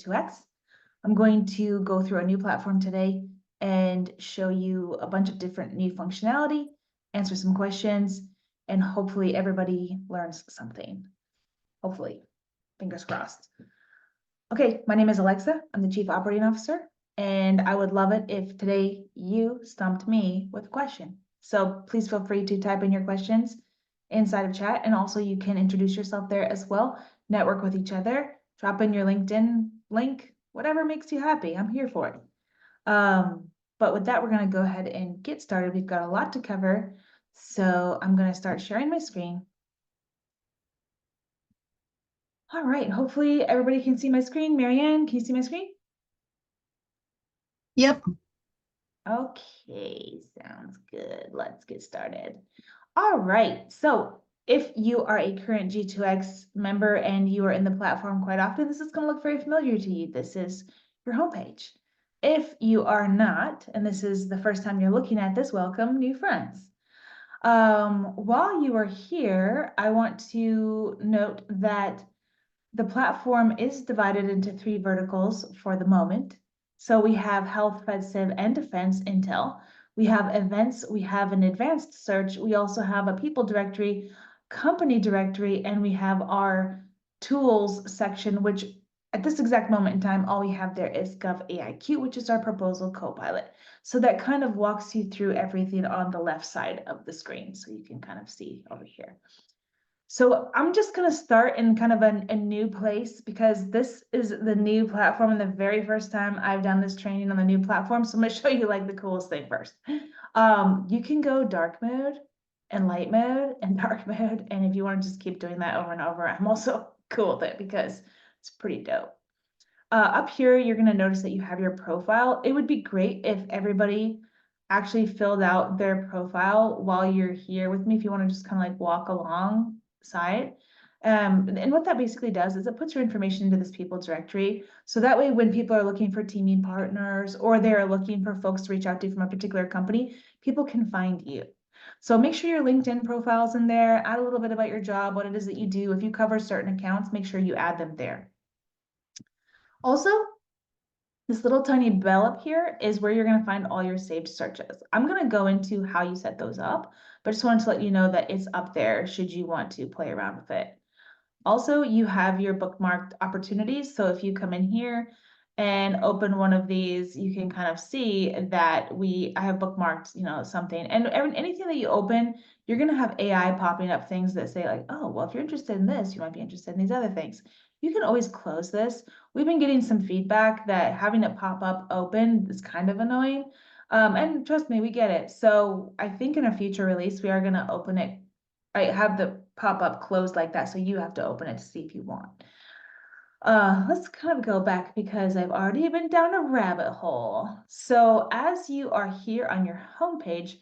G2X. I'm going to go through a new platform today and show you a bunch of different new functionality, answer some questions, and hopefully everybody learns something. Hopefully, fingers crossed. Okay, my name is Alexa. I'm the Chief Operating Officer, and I would love it if today you stumped me with a question. So please feel free to type in your questions inside of chat, and also you can introduce yourself there as well, network with each other, drop in your LinkedIn link, whatever makes you happy. I'm here for it. But with that, we're going to go ahead and get started. We've got a lot to cover, so I'm going to start sharing my screen. All right, hopefully everybody can see my screen. Marianne, can you see my screen? Yep. Okay, sounds good. Let's get started. All right, so if you are a current G2X member and you are in the platform quite often, this is going to look very familiar to you. This is your homepage. If you are not, and this is the first time you're looking at this, welcome, new friends. While you are here, I want to note that the platform is divided into 3 verticals for the moment. So we have health, fed, civ, and defense intel. We have events, we have an advanced search. We also have a people directory, company directory, and we have our tools section, which at this exact moment in time, all we have there is GovAIQ, which is our proposal copilot. So that kind of walks you through everything on the left side of the screen. So you can kind of see over here. So I'm just going to start in kind of a new place because this is the new platform and the very first time I've done this training on the new platform. So I'm going to show you like the coolest thing first. You can go dark mode and light mode and dark mode. And if you want to just keep doing that over and over, I'm also cool with it because it's pretty dope. Up here, you're going to notice that you have your profile. It would be great if everybody actually filled out their profile while you're here with me. If you want to just kind of like walk along side. And what that basically does is it puts your information into this people directory. So that way, when people are looking for teaming partners or they're looking for folks to reach out to from a particular company, people can find you. So make sure your LinkedIn profile's in there, add a little bit about your job, what it is that you do. If you cover certain accounts, make sure you add them there. Also, this little tiny bell up here is where you're going to find all your saved searches. I'm going to go into how you set those up, but just wanted to let you know that it's up there should you want to play around with it. Also, you have your bookmarked opportunities. So if you come in here and open one of these, you can kind of see that I have bookmarked, something. And anything that you open, you're going to have AI popping up things that say like, oh, well, if you're interested in this, you might be interested in these other things. You can always close this. We've been getting some feedback that having it pop up open is kind of annoying. And trust me, we get it. So I think in a future release, we are going to open it. I have the pop-up closed like that, so you have to open it to see if you want. Let's kind of go back because I've already been down a rabbit hole. So as you are here on your homepage,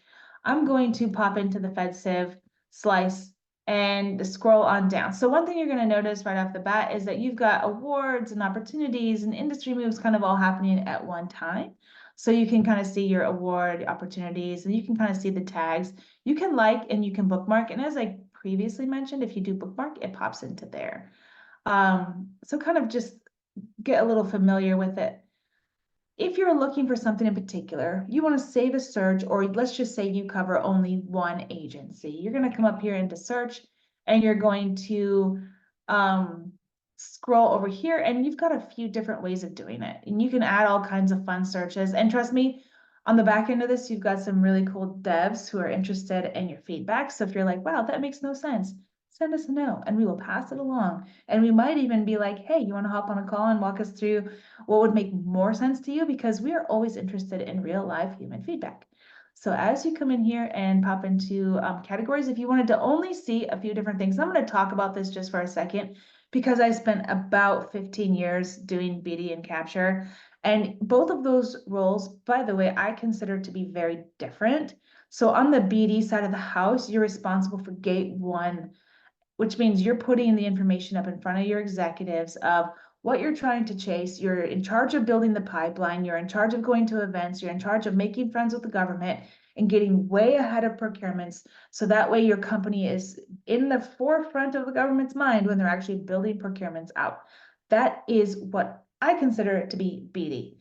I'm going to pop into the FedCiv slice and scroll on down. So one thing you're going to notice right off the bat is that you've got awards and opportunities and industry moves kind of all happening at one time. So you can kind of see your award opportunities and you can kind of see the tags. You can like and you can bookmark. And as I previously mentioned, if you do bookmark, it pops into there. So kind of just get a little familiar with it. If you're looking for something in particular, you want to save a search, or let's just say you cover only one agency. You're going to come up here into search and you're going to scroll over here and you've got a few different ways of doing it. And you can add all kinds of fun searches. And trust me, on the back end of this, you've got some really cool devs who are interested in your feedback. So if you're like, wow, that makes no sense, send us a note and we will pass it along. And we might even be like, hey, you want to hop on a call and walk us through what would make more sense to you? Because we are always interested in real live human feedback. So as you come in here and pop into categories, if you wanted to only see a few different things, I'm going to talk about this just for a second because I spent about 15 years doing BD and capture. And both of those roles, by the way, I consider to be very different. So on the BD side of the house, you're responsible for gate 1, which means you're putting the information up in front of your executives of what you're trying to chase. You're in charge of building the pipeline. You're in charge of going to events. You're in charge of making friends with the government and getting way ahead of procurements. So that way your company is in the forefront of the government's mind when they're actually building procurements out. That is what I consider it to be BD.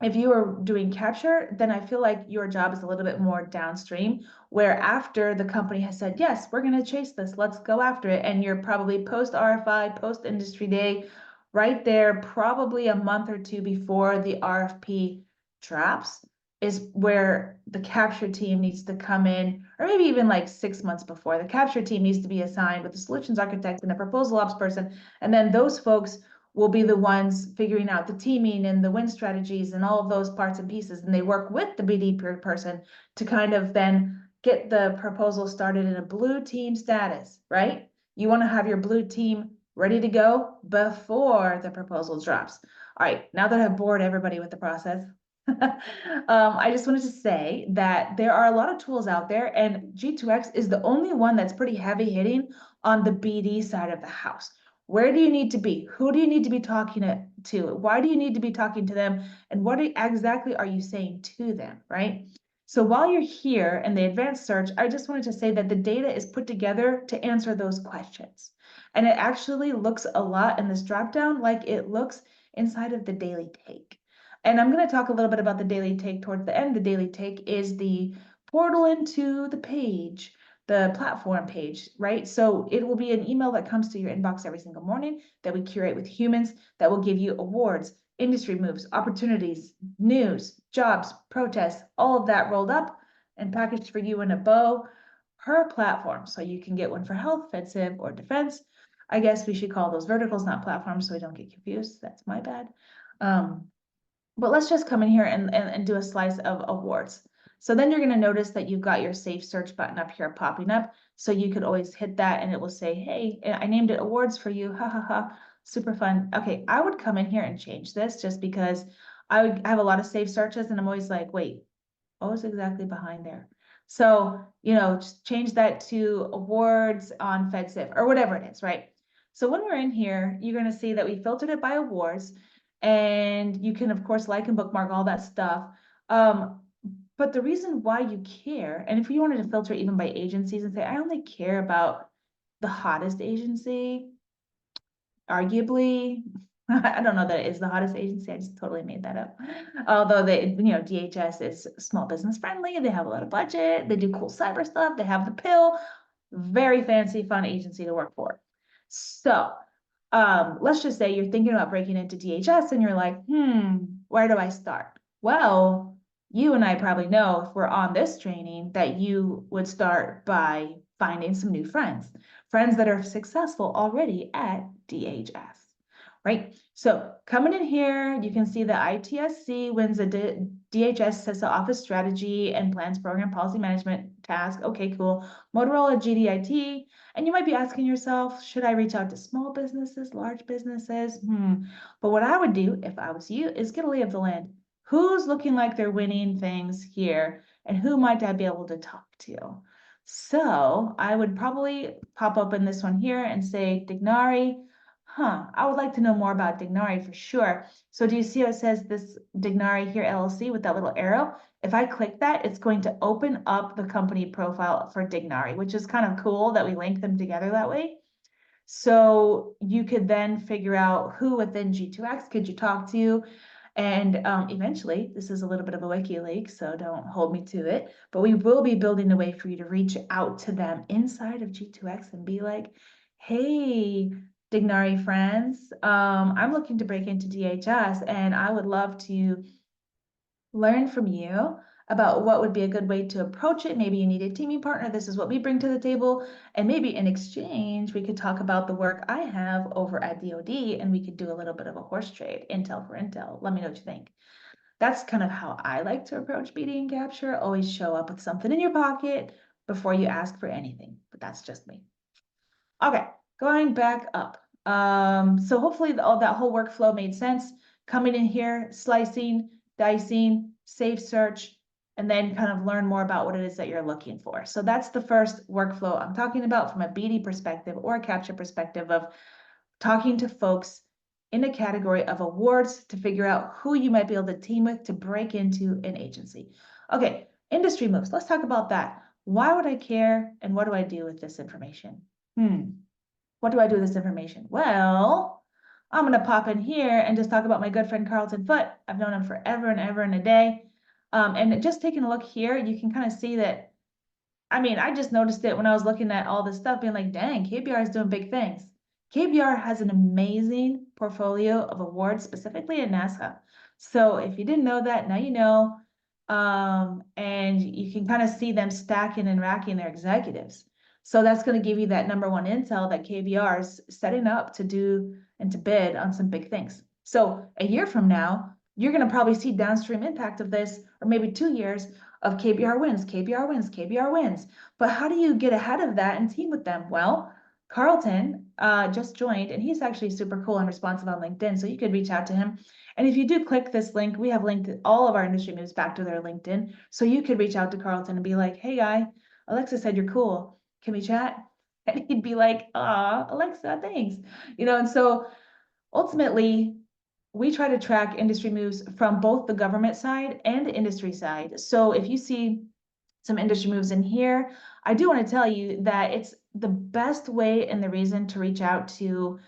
If you are doing capture, then I feel like your job is a little bit more downstream, where after the company has said, yes, we're going to chase this, let's go after it. And you're probably post RFI, post industry day, right there, probably a month or two before the RFP drops, is where the capture team needs to come in, or maybe even like 6 months before. The capture team needs to be assigned with a solutions architect and a proposal ops person. And then those folks will be the ones figuring out the teaming and the win strategies and all of those parts and pieces. And they work with the BD person to kind of then get the proposal started in a blue team status, right? You want to have your blue team ready to go before the proposal drops. All right, now that I've bored everybody with the process, I just wanted to say that there are a lot of tools out there, and G2X is the only one that's pretty heavy hitting on the BD side of the house. Where do you need to be? Who do you need to be talking to? Why do you need to be talking to them? And what exactly are you saying to them, right? So while you're here in the advanced search, I just wanted to say that the data is put together to answer those questions. And it actually looks a lot in this dropdown like it looks inside of the daily take. And I'm going to talk a little bit about the daily take towards the end. The daily take is the portal into the page, the platform page, right? So it will be an email that comes to your inbox every single morning that we curate with humans that will give you awards, industry moves, opportunities, news, jobs, protests, all of that rolled up and packaged for you in a bow per platform. So you can get one for health, FedCiv, or defense. I guess we should call those verticals, not platforms, so we don't get confused. That's my bad. But let's just come in here and do a slice of awards. So then you're going to notice that you've got your safe search button up here popping up. So you could always hit that and it will say, hey, I named it awards for you. Ha ha ha. Super fun. Okay, I would come in here and change this just because I have a lot of safe searches and I'm always like, wait, what was exactly behind there? So, just change that to awards on FedCiv or whatever it is, right? So when we're in here, you're going to see that we filtered it by awards. And you can, of course, like and bookmark all that stuff. But the reason why you care, and if you wanted to filter even by agencies and say, I only care about the hottest agency, arguably, I don't know that it is the hottest agency. I just totally made that up. Although DHS is small business friendly. They have a lot of budget. They do cool cyber stuff. They have the pill. Very fancy, fun agency to work for. So let's just say you're thinking about breaking into DHS and you're like, where do I start? Well, you and I probably know if we're on this training that you would start by finding some new friends that are successful already at DHS, right? So coming in here, you can see the ITSC wins a DHS CISA office strategy and plans program policy management task. Okay, cool. Motorola GDIT. And you might be asking yourself, should I reach out to small businesses, large businesses? But what I would do if I was you is get a lay of the land. Who's looking like they're winning things here and who might I be able to talk to? So I would probably pop open this one here and say Dignari. I would like to know more about Dignari for sure. So do you see how it says this Dignari here LLC with that little arrow? If I click that, it's going to open up the company profile for Dignari, which is kind of cool that we link them together that way. So you could then figure out who within G2X could you talk to. And eventually, this is a little bit of a wiki leak, so don't hold me to it. But we will be building a way for you to reach out to them inside of G2X and be like, hey, Dignari friends, I'm looking to break into DHS and I would love to learn from you about what would be a good way to approach it. Maybe you need a teaming partner. This is what we bring to the table. And maybe in exchange, we could talk about the work I have over at DoD and we could do a little bit of a horse trade, intel for intel. Let me know what you think. That's kind of how I like to approach BD and capture. Always show up with something in your pocket before you ask for anything, but that's just me. Okay, going back up. So hopefully all that whole workflow made sense. Coming in here, slicing, dicing, safe search, and then kind of learn more about what it is that you're looking for. So that's the first workflow I'm talking about from a BD perspective or a capture perspective of talking to folks in a category of awards to figure out who you might be able to team with to break into an agency. Okay, industry moves. Let's talk about that. Why would I care and what do I do with this information? What do I do with this information? Well, I'm gonna pop in here and just talk about my good friend Carlton Foote. I've known him forever and ever and a day. And just taking a look here, you can kind of see that. I mean, I just noticed it when I was looking at all this stuff, being like, dang, KBR is doing big things. KBR has an amazing portfolio of awards, specifically at NASA. So if you didn't know that, now you know. And you can kind of see them stacking and racking their executives. So that's going to give you that number one intel that KBR is setting up to do and to bid on some big things. So a year from now, you're going to probably see downstream impact of this, or maybe 2 years of KBR wins, KBR wins, KBR wins. But how do you get ahead of that and team with them? Well, Carlton just joined, and he's actually super cool and responsive on LinkedIn, so you could reach out to him. And if you do click this link, we have linked all of our industry moves back to their LinkedIn, so you could reach out to Carlton and be like, hey guy, Alexa said you're cool. Can we chat? And he'd be like, Alexa, thanks. And so ultimately, we try to track industry moves from both the government side and the industry side. So if you see some industry moves in here, I do want to tell you that it's the best way and the reason to reach out to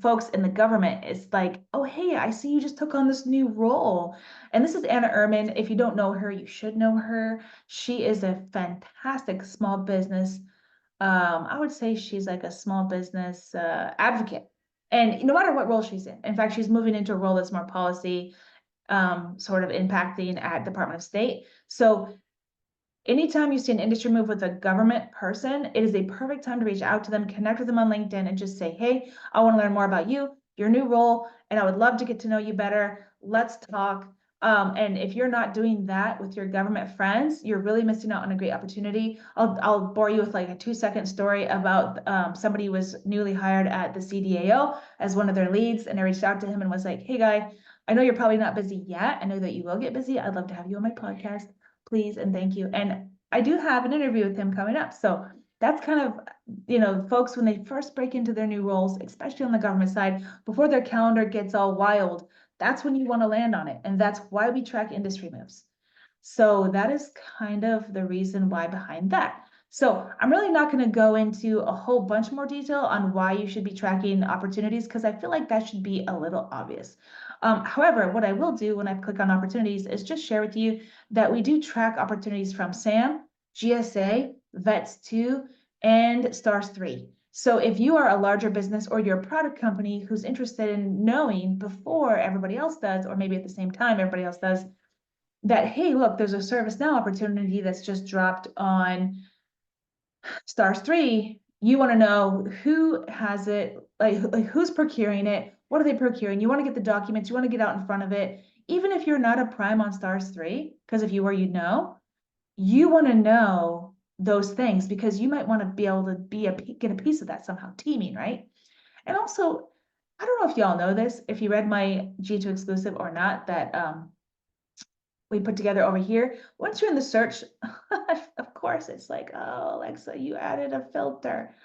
folks in the government. It's like, oh, hey, I see you just took on this new role. And this is Anna Ehrman. If you don't know her, you should know her. She is a fantastic small business. I would say she's like a small business advocate. And no matter what role she's in fact, she's moving into a role that's more policy, sort of impacting at Department of State. So anytime you see an industry move with a government person, it is a perfect time to reach out to them, connect with them on LinkedIn, and just say, hey, I want to learn more about you, your new role, and I would love to get to know you better. Let's talk. And if you're not doing that with your government friends, you're really missing out on a great opportunity. I'll bore you with like a 2-second story about somebody who was newly hired at the CDAO as one of their leads, and I reached out to him and was like, hey guy, I know you're probably not busy yet. I know that you will get busy. I'd love to have you on my podcast. Please and thank you. And I do have an interview with him coming up. So that's kind of, folks, when they first break into their new roles, especially on the government side, before their calendar gets all wild, that's when you want to land on it. And that's why we track industry moves. So that is kind of the reason why behind that. So I'm really not going to go into a whole bunch more detail on why you should be tracking opportunities, because I feel like that should be a little obvious. However, what I will do when I click on opportunities is just share with you that we do track opportunities from SAM, GSA, VETS2, and STARS 3. So if you are a larger business or you're a product company who's interested in knowing before everybody else does, or maybe at the same time everybody else does, that, hey, look, there's a ServiceNow opportunity that's just dropped on STARS 3, you want to know who has it, like who's procuring it, what are they procuring? You want to get the documents, you want to get out in front of it, even if you're not a prime on STARS 3, because if you were, you'd know. You want to know those things because you might want to be able to get a piece of that somehow, teaming, right? And also, I don't know if y'all know this, if you read my G2 exclusive or not, that we put together over here. Once you're in the search, of course, it's like, oh, Alexa, you added a filter.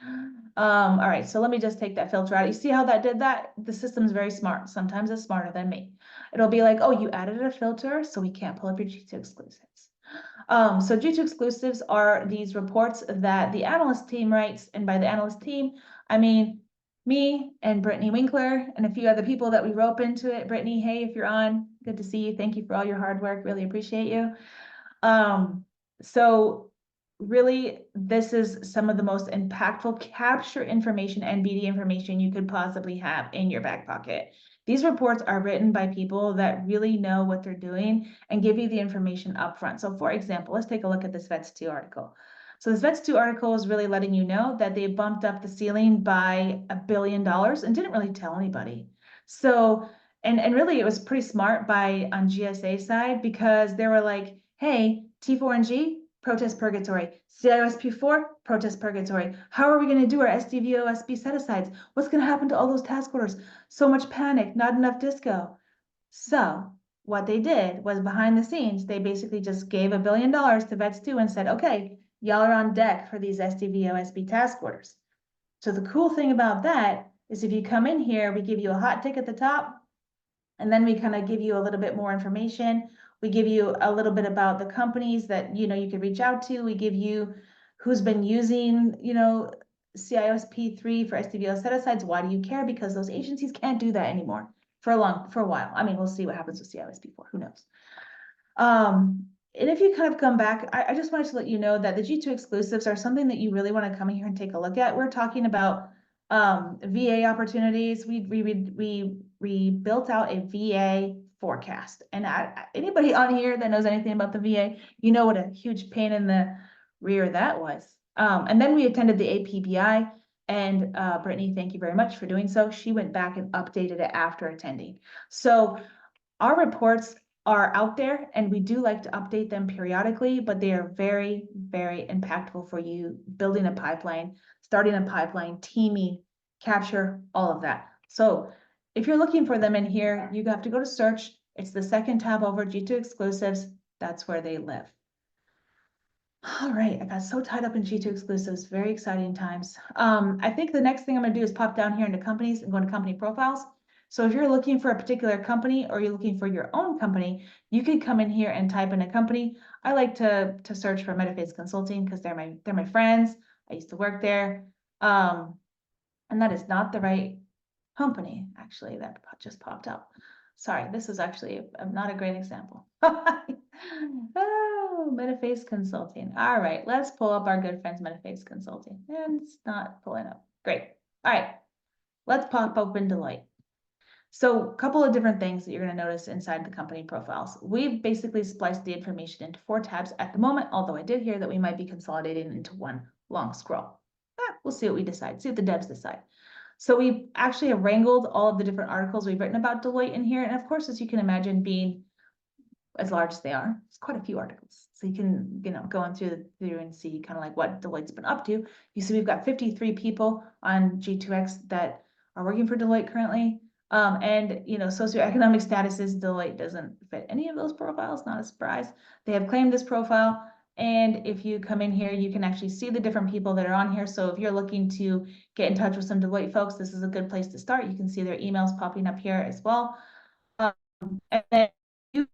All right, so let me just take that filter out. You see how that did that? The system's very smart. Sometimes it's smarter than me. It'll be like, oh, you added a filter, so we can't pull up your G2 exclusives. So G2 exclusives are these reports that the analyst team writes, and by the analyst team, I mean me and Brittany Winkler and a few other people that we rope into it. Brittany, hey, if you're on, good to see you. Thank you for all your hard work. Really appreciate you. So really, this is some of the most impactful capture information and BD information you could possibly have in your back pocket. These reports are written by people that really know what they're doing and give you the information upfront. So for example, let's take a look at this VETS2 article. So this VETS2 article is really letting you know that they bumped up the ceiling by $1 billion and didn't really tell anybody. So, and really it was pretty smart on GSA side, because they were like, hey, T4NG, protest purgatory. CIOSP4, protest purgatory. How are we going to do our SDVOSB set-asides? What's going to happen to all those task orders? So much panic, not enough disco. So what they did was, behind the scenes, they basically just gave $1 billion to VETS2 and said, okay, y'all are on deck for these SDVOSB task orders. So the cool thing about that is if you come in here, we give you a hot tick at the top, and then we kind of give you a little bit more information. We give you a little bit about the companies that, you could reach out to. We give you who's been using, CISP3 for SDVL set-asides. Why do you care? Because those agencies can't do that anymore for a while. I mean, we'll see what happens with CISP4, who knows? And if you kind of come back, I just wanted to let you know that the G2 exclusives are something that you really want to come in here and take a look at. We're talking about VA opportunities. We built out a VA forecast, and anybody on here that knows anything about the VA, you know what a huge pain in the rear that was. And then we attended the APBI, and Brittany, thank you very much for doing so. She went back and updated it after attending. So our reports are out there, and we do like to update them periodically, but they are very, very impactful for you building a pipeline, starting a pipeline, teaming, capture, all of that. So if you're looking for them in here, you have to go to search. It's the second tab over, G2 exclusives. That's where they live. All right, I got so tied up in G2 exclusives, very exciting times. I think the next thing I'm gonna do is pop down here into companies and go into company profiles. So if you're looking for a particular company or you're looking for your own company, you can come in here and type in a company. I like to search for Metaphase Consulting because they're my friends. I used to work there. And that is not the right company, actually, that just popped up. Sorry, this is actually not a great example. Oh, Metaphase Consulting. All right, let's pull up our good friends Metaphase Consulting. And it's not pulling up. Great. All right, let's pop open Deloitte. So a couple of different things that you're going to notice inside the company profiles. We've basically spliced the information into 4 tabs at the moment, although I did hear that we might be consolidating into one long scroll. We'll see what we decide, see what the devs decide. So we actually have wrangled all of the different articles we've written about Deloitte in here. And of course, as you can imagine, being as large as they are, it's quite a few articles. So you can, go on through and see kind of like what Deloitte's been up to. You see we've got 53 people on G2X that are working for Deloitte currently. And socioeconomic statuses, Deloitte doesn't fit any of those profiles, not a surprise. They have claimed this profile. And if you come in here, you can actually see the different people that are on here. So if you're looking to get in touch with some Deloitte folks, this is a good place to start. You can see their emails popping up here as well. And then you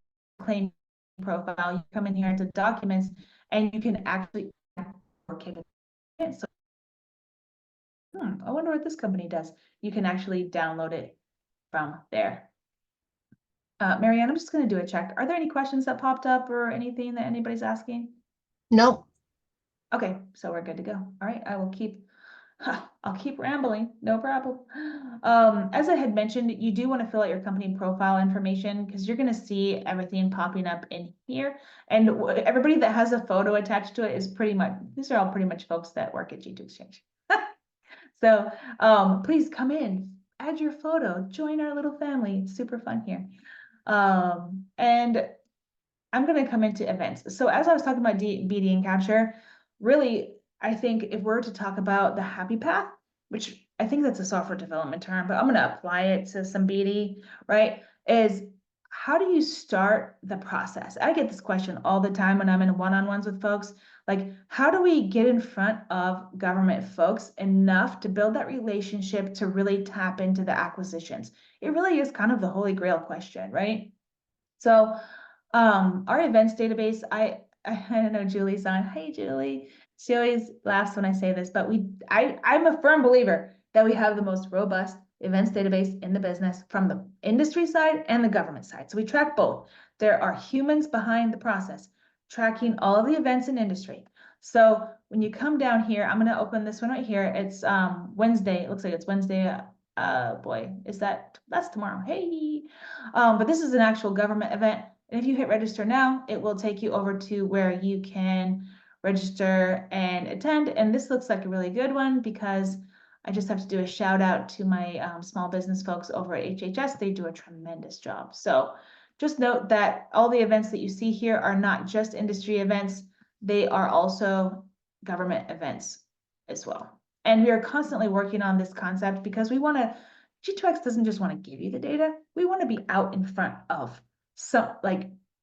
claim profile, you come in here into documents, and you can actually so I wonder what this company does. You can actually download it from there. Marianne, I'm just going to do a check. Are there any questions that popped up or anything that anybody's asking? Nope. Okay, so we're good to go. All right, I'll keep rambling, no problem. As I had mentioned, you do want to fill out your company profile information because you're going to see everything popping up in here. And everybody that has a photo attached to it is these are all pretty much folks that work at G2Xchange. So please come in, add your photo, join our little family. It's super fun here. And I'm going to come into events. So as I was talking about BD and capture, really, I think if we're to talk about the happy path, which I think that's a software development term, but I'm going to apply it to some BD, right? Is how do you start the process? I get this question all the time when I'm in one-on-ones with folks. Like, how do we get in front of government folks enough to build that relationship to really tap into the acquisitions? It really is kind of the holy grail question, right? So our events database, I don't know, Julie's on. Hey, Julie. She always laughs when I say this, but I'm a firm believer that we have the most robust events database in the business from the industry side and the government side. So we track both. There are humans behind the process tracking all of the events in industry. So when you come down here, I'm going to open this one right here. It's Wednesday. It looks like it's Wednesday. Boy, that's tomorrow. Hey. But this is an actual government event. And if you hit register now, it will take you over to where you can register and attend. And this looks like a really good one because I just have to do a shout out to my small business folks over at HHS. They do a tremendous job. So just note that all the events that you see here are not just industry events. They are also government events as well. And we are constantly working on this concept because we want to, G2X doesn't just want to give you the data. We want to be out in front of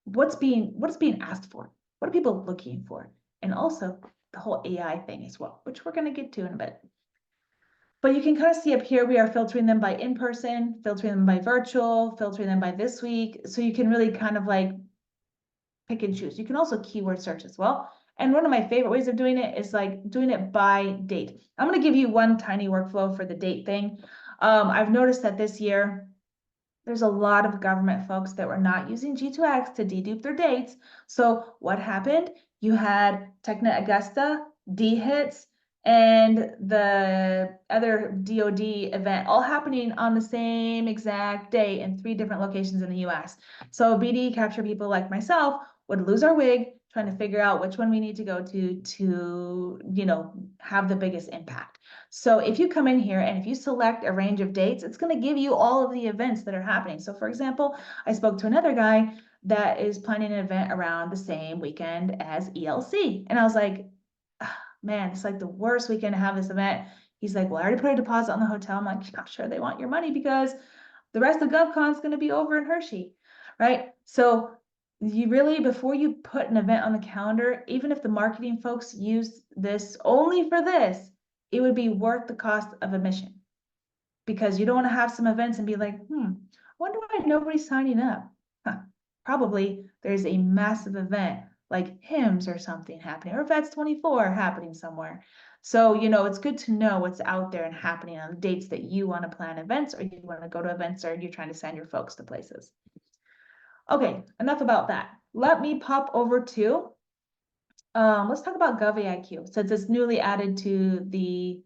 what's being asked for, what are people looking for, and also the whole AI thing as well, which we're going to get to in a bit. But you can kind of see up here, we are filtering them by in-person, filtering them by virtual, filtering them by this week. So you can really kind of like pick and choose. You can also keyword search as well. And one of my favorite ways of doing it is like doing it by date. I'm going to give you one tiny workflow for the date thing. I've noticed that this year, there's a lot of government folks that were not using G2X to dedupe their dates. So what happened? You had TechNet Augusta, D-Hits, and the other DoD event all happening on the same exact day in 3 different locations in the US. So BD capture people like myself would lose our wig trying to figure out which one we need to go to, you know, have the biggest impact. So if you come in here and if you select a range of dates, it's going to give you all of the events that are happening. So for example, I spoke to another guy that is planning an event around the same weekend as ELC. And I was like, man, it's like the worst weekend to have this event. He's like, well, I already put a deposit on the hotel. I'm like, not sure they want your money because the rest of GovCon is going to be over in Hershey, right? So you really, before you put an event on the calendar, even if the marketing folks use this only for this, it would be worth the cost of admission. Because you don't want to have some events and be like, I wonder why nobody's signing up. Huh. Probably there's a massive event like HIMSS or something happening, or Vets 24 happening somewhere. So, you know, it's good to know what's out there and happening on dates that you want to plan events, or you want to go to events, or you're trying to send your folks to places. Okay, enough about that. Let me pop over to, let's talk about GovAIQ, since it's newly added to the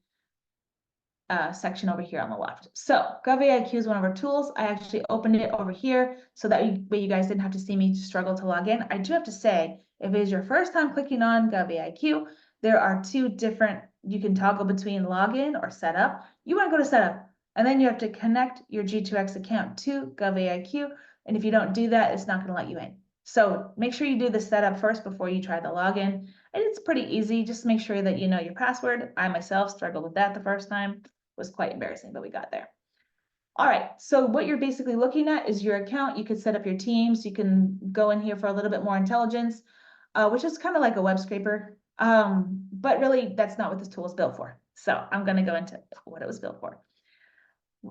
section over here on the left. So GovAIQ is one of our tools. I actually opened it over here so that way you guys didn't have to see me struggle to log in. I do have to say, if it is your first time clicking on GovAIQ, there are 2 different, you can toggle between login or setup. You want to go to setup, and then you have to connect your G2X account to GovAIQ. And if you don't do that, it's not going to let you in. So make sure you do the setup first before you try the login. And it's pretty easy. Just make sure that you know your password. I myself struggled with that the first time. Was quite embarrassing, but we got there. All right, so what you're basically looking at is your account. You can set up your teams. You can go in here for a little bit more intelligence, which is kind of like a web scraper. But really, that's not what this tool is built for. So I'm going to go into what it was built for.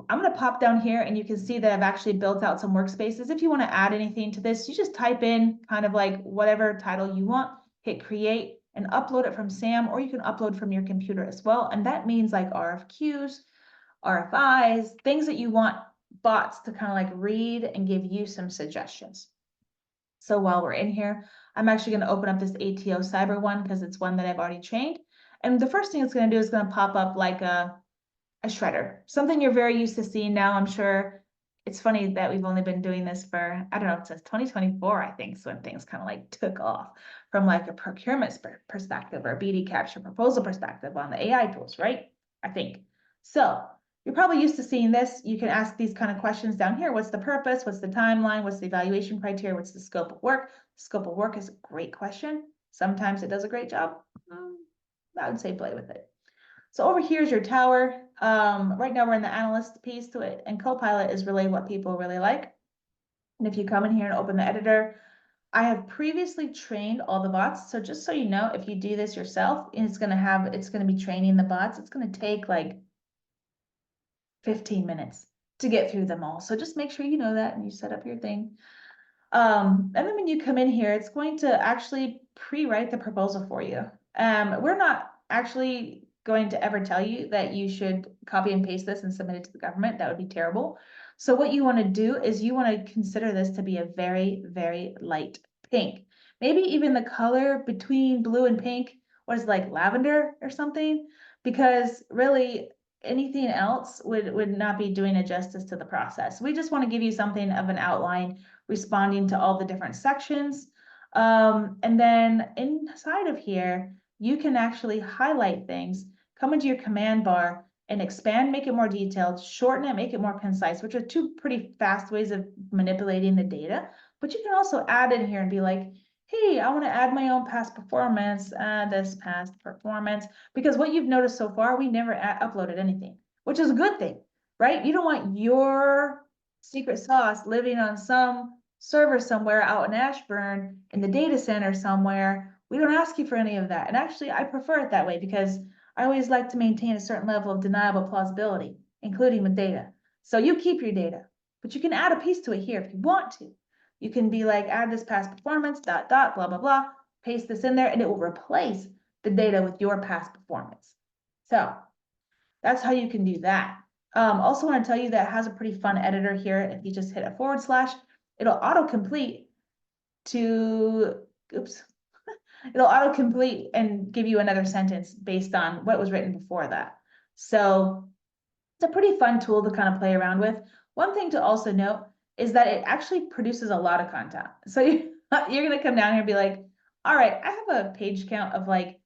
I'm going to pop down here and you can see that I've actually built out some workspaces. If you want to add anything to this, you just type in kind of like whatever title you want, hit create, and upload it from SAM, or you can upload from your computer as well. And that means like RFQs, RFIs, things that you want bots to kind of like read and give you some suggestions. So while we're in here, I'm actually going to open up this ATO Cyber one because it's one that I've already trained. And the first thing it's going to do is going to pop up like a shredder, something you're very used to seeing now, I'm sure. It's funny that we've only been doing this for, I don't know, since 2024, I think, is when things kind of like took off from like a procurement perspective or BD capture proposal perspective on the AI tools, right? I think. So you're probably used to seeing this. You can ask these kind of questions down here. What's the purpose? What's the timeline? What's the evaluation criteria? What's the scope of work? Scope of work is a great question. Sometimes it does a great job. I would say play with it. So over here is your tower. Right now we're in the analyst piece to it, and Copilot is really what people really like. And if you come in here and open the editor, I have previously trained all the bots. So just so you know, if you do this yourself, it's going to be training the bots. It's going to take like 15 minutes to get through them all. So just make sure you know that and you set up your thing. And then when you come in here, it's going to actually pre-write the proposal for you. We're not actually going to ever tell you that you should copy and paste this and submit it to the government. That would be terrible. So what you want to do is you want to consider this to be a very, very light pink. Maybe even the color between blue and pink was like lavender or something, because really anything else would not be doing a justice to the process. We just want to give you something of an outline responding to all the different sections. And then inside of here, you can actually highlight things, come into your command bar and expand, make it more detailed, shorten it, make it more concise, which are 2 pretty fast ways of manipulating the data. But you can also add in here and be like, hey, I want to add my own past performance, this past performance, because what you've noticed so far, we never uploaded anything, which is a good thing, right? You don't want your secret sauce living on some server somewhere out in Ashburn in the data center somewhere. We don't ask you for any of that. And actually, I prefer it that way because I always like to maintain a certain level of deniable plausibility, including with data. So you keep your data, but you can add a piece to it here if you want to. You can be like, add this past performance, blah, blah, blah. paste this in there, and it will replace the data with your past performance. So that's how you can do that. Also want to tell you that it has a pretty fun editor here. If you just hit a /, it'll autocomplete to, oops, it'll autocomplete and give you another sentence based on what was written before that. So it's a pretty fun tool to kind of play around with. One thing to also note is that it actually produces a lot of content. So you're going to come down here and be like, all right, I have a page count of like,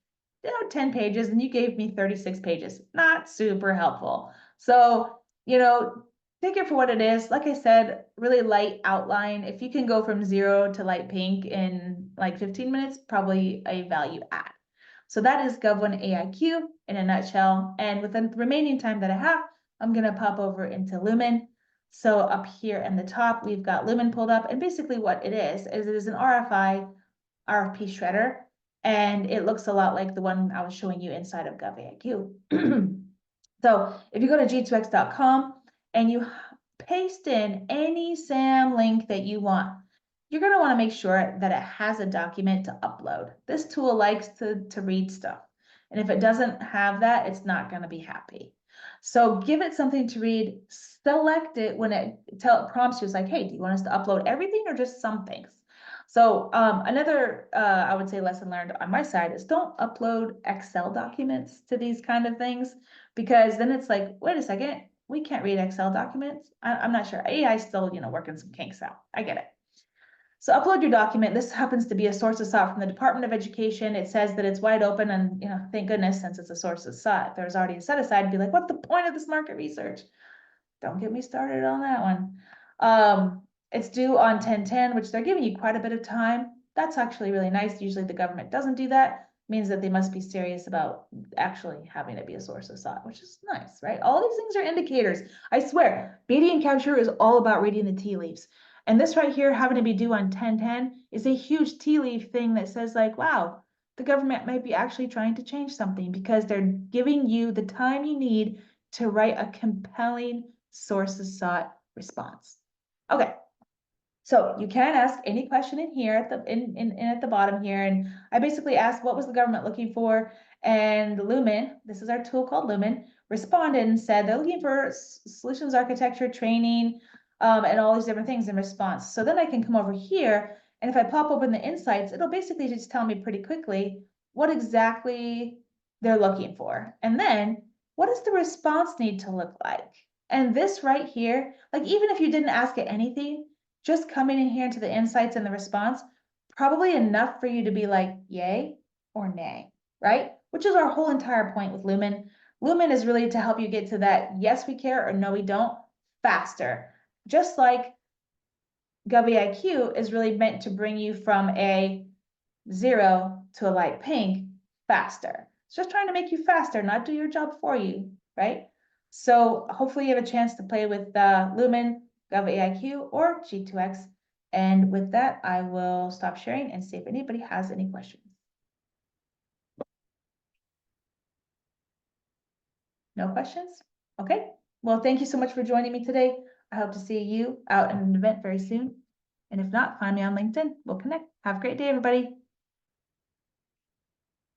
10 pages, and you gave me 36 pages. Not super helpful. So, take it for what it is. Like I said, really light outline. If you can go from 0 to light pink in like 15 minutes, probably a value add. So that is Gov1 AIQ in a nutshell. And with the remaining time that I have, I'm going to pop over into Lumen. So up here in the top, we've got Lumen pulled up. And basically what it is it is an RFP shredder. And it looks a lot like the one I was showing you inside of GovAIQ. So if you go to G2X.com and you paste in any SAM link that you want, you're going to want to make sure that it has a document to upload. This tool likes to read stuff. And if it doesn't have that, it's not going to be happy. So give it something to read, select it when it prompts you. It's like, hey, do you want us to upload everything or just some things? So another, I would say, lesson learned on my side is don't upload Excel documents to these kind of things, because then it's like, wait a second, we can't read Excel documents. I'm not sure. AI is still, working some kinks out. I get it. So upload your document. This happens to be a source of SOT from the Department of Education. It says that it's wide open, and thank goodness, since it's a source of SOT, if there's already a set aside, be like, what's the point of this market research? Don't get me started on that one. It's due on 10/10, which they're giving you quite a bit of time. That's actually really nice. Usually the government doesn't do that. It means that they must be serious about actually having it be a source of SOT, which is nice, right? All these things are indicators. I swear, BD and Capture is all about reading the tea leaves. And this right here, having to be due on 10/10, is a huge tea leaf thing that says like, wow, the government might be actually trying to change something, because they're giving you the time you need to write a compelling source of SOT response. Okay. So you can ask any question in here at the bottom here. And I basically asked, what was the government looking for? And Lumen, this is our tool called Lumen, responded and said they're looking for solutions architecture training, and all these different things in response. So then I can come over here, and if I pop open the insights, it'll basically just tell me pretty quickly what exactly they're looking for. And then what does the response need to look like? And this right here, like even if you didn't ask it anything, just coming in here into the insights and the response, probably enough for you to be like, yay or nay, right? Which is our whole entire point with Lumen. Lumen is really to help you get to that yes, we care, or no, we don't, faster. Just like GovAIQ is really meant to bring you from a 0 to a light pink faster. It's just trying to make you faster, not do your job for you, right? So hopefully you have a chance to play with Lumen, GovAIQ, or G2X. And with that, I will stop sharing and see if anybody has any questions. No questions? Okay. Well, thank you so much for joining me today. I hope to see you out in an event very soon. And if not, find me on LinkedIn. We'll connect. Have a great day, everybody.